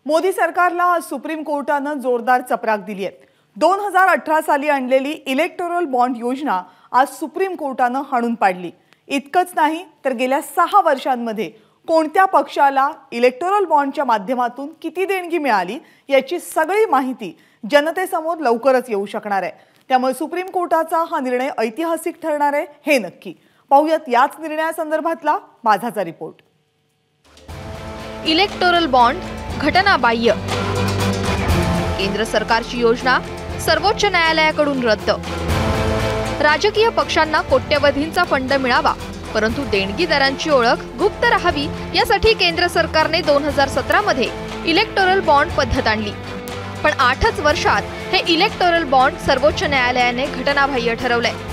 मोदी सरकारला आज सुप्रीम कोर्टाने जोरदार चपराक दिली आहे। 2018 साली आणलेली इलेक्टोरल बॉन्ड योजना आज सुप्रीम कोर्टाने हाणून पाडली। इतकंच नाही तर गेल्या 6 वर्षांमध्ये कोणत्या पक्षाला इलेक्टोरल बॉन्डच्या माध्यमातून किती देणगी मिळाली याची सगळी माहिती जनतेसमोर लवकरच येऊ शकणार आहे। त्यामुळे सुप्रीम कोर्टाचा हा निर्णय ऐतिहासिक ठरणार आहे हे नक्की। पाहूयात याच निर्णयासंदर्भातला माझाचा रिपोर्ट। इलेक्टोरल बॉन्ड घटनाबाह्य, केंद्र सरकारची योजना सर्वोच्च न्यायालयाकडून रद्द। राजकीय पक्षांना कोट्यवधींचा फंड मिळावा परंतु देणगीदारांची ओळख गुप्त राहावी यासाठी केंद्र सरकारने 2017 मध्ये इलेक्टोरल बॉन्ड पद्धत आणली। पण 8च वर्षात हे इलेक्टोरल बॉन्ड सर्वोच्च न्यायालयाने घटनाबाह्य ठरवलंय।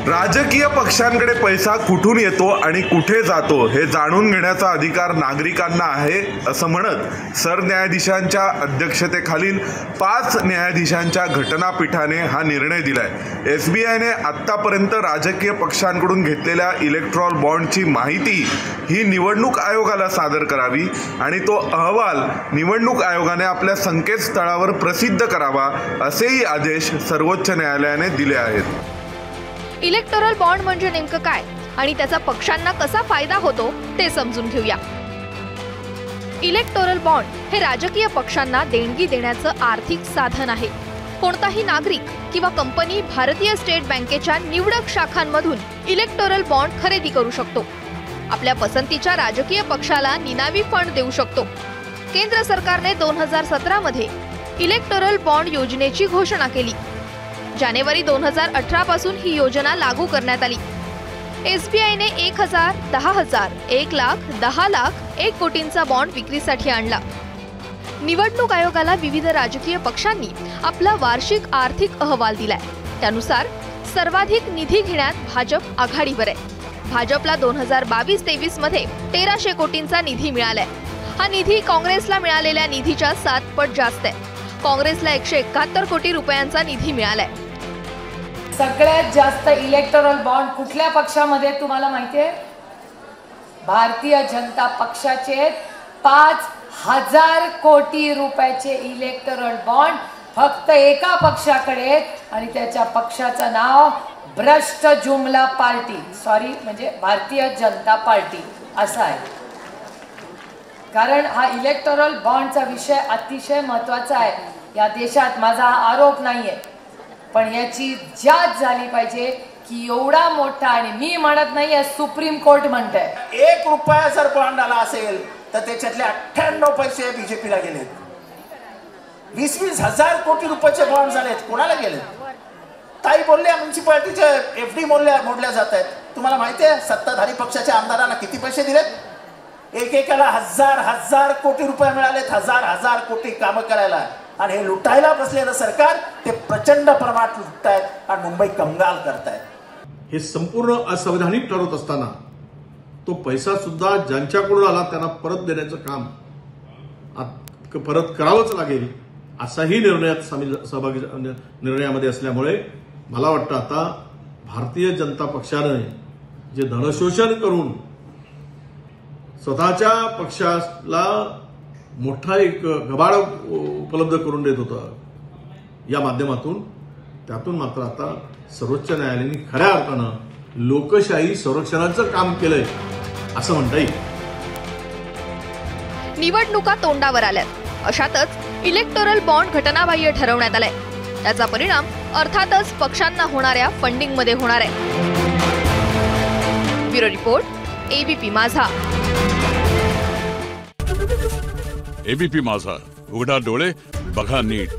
राजकीय पक्षांकडे पैसा कुठून येतो आणि कुठे जातो हे जाणून घेण्याचा अधिकार नागरिकांना आहे असं म्हणत सरन्यायाधीशांच्या अध्यक्षतेखालील 5 न्यायाधीशांच्या घटनापीठाने हा निर्णय दिलाय। एसबीआयने आतापर्यंत राजकीय पक्षांकडून घेतलेल्या इलेक्टोरल बॉन्डची माहिती ही निवडणूक आयोगाला सादर करावी आणि तो अहवाल निवडणूक आयोगाने आपल्या संकेतस्थळावर प्रसिद्ध करावा असेही आदेश सर्वोच्च न्यायालयाने दिले आहेत। इलेक्टोरल बॉन्ड म्हणजे नेमकं काय आणि त्याचा पक्षांना कसा फायदा होतो ते समजून घेऊया। इलेक्टोरल बॉन्ड हे राजकीय पक्षांना देणगी देण्याचं आर्थिक साधन आहे। कोणताही नागरिक किंवा कंपनी भारतीय स्टेट बँकेच्या निवडक शाखांमधून इलेक्टोरल बॉन्ड खरेदी करू शकतो। आपल्या पसंतीच्या राजकीय पक्षाला निनावी फंड देऊ शकतो। केंद्र सरकारने 2017 मध्ये इलेक्टोरल बॉन्ड योजनेची घोषणा केली। जानेवारी 2018 पासून ही योजना लागू करण्यात आली। एसबीआयने 1000, 10,000, 1 लाख, 10 लाख, 1 कोटींचा बॉन्ड विक्रीसाठी आणला। निवडणूक आयोगाला विविध राजकीय पक्षांनी आपला वार्षिक आर्थिक अहवाल दिलाय। त्यानुसार सर्वाधिक निधी घेण्यात भाजप आघाडीवर आहे। भाजपला 2022-23 मध्ये 1300 कोटींचा निधी मिळालाय। हा निधी काँग्रेसला मिळालेल्या निधीच्या 7 पट जास्त आहे। काँग्रेसला 171 कोटी रुपयांचा निधी मिळालाय। सगळ्यात जास्त इलेक्टोरल बॉन्ड कुठल्या पक्षामध्ये तुम्हाला माहिती आहे? भारतीय जनता पक्षाचे 5000 कोटी रुपयाचे इलेक्टोरल बॉन्ड फक्त एका पक्षाकडे आणि त्याच्या पक्षाचं नाव भ्रष्ट जुमला पार्टी म्हणजे भारतीय जनता पार्टी असं आहे। कारण हा इलेक्टोरल बॉन्डचा विषय अतिशय महत्त्वाचा आहे। या देशात माझा आरोप नाहीये पण याची जांच झाली पाहिजे की एवढा मोठा आणि मी म्हणत नाहीये सुप्रीम कोर्ट म्हणतंय 1 रुपया जर बॉन्ड आला असेल तर त्याच्यातले 98 पैसे बीजेपीला गेलेत। 20-20 हजार कोटी रुपयाचे बॉन्ड झालेत, कोणाला गेलेत? ताई बोलल्या म्युनिसिपालिटीचे एफडी मोडल्या जात आहेत। तुम्हाला माहिती आहे सत्ताधारी पक्षाच्या आमदारांना किती पैसे दिलेत? एकेकाला 1000 कोटी रुपये मिळालेत, 1000 कोटी कामं करायला। आणि हे लुटायला बसलेलं सरकार ते प्रचंड प्रमाणात लुटतायत आणि मुंबई कंगाल करतायत। हे संपूर्ण असंवैधानिक ठरत असताना तो पैसा सुद्धा ज्यांच्याकडून आला त्यांना परत देण्याचं काम परत करावंच लागेल असाही निर्णयामध्ये असल्यामुळे मला वाटतं आता भारतीय जनता पक्षाने जे धनशोषण करून स्वतःच्या पक्षाला मोठा एक गबाळ उपलब्ध करून देत होतं या माध्यमातून त्यातून मात्र आता सर्वोच्च न्यायालयाने खऱ्या अर्थानं लोकशाही संरक्षणाचं काम केलंय असं म्हणता येईल। निवडणुका तोंडावर आल्यात अशातच इलेक्टोरल बॉन्ड घटनाबाह्य ठरवण्यात आलाय। त्याचा परिणाम अर्थातच पक्षांना होणाऱ्या फंडिंग मध्ये होणार आहे। ब्युरो रिपोर्ट एबीपी माझा। एबीपी माझा, उघडा डोळे बघा नीट।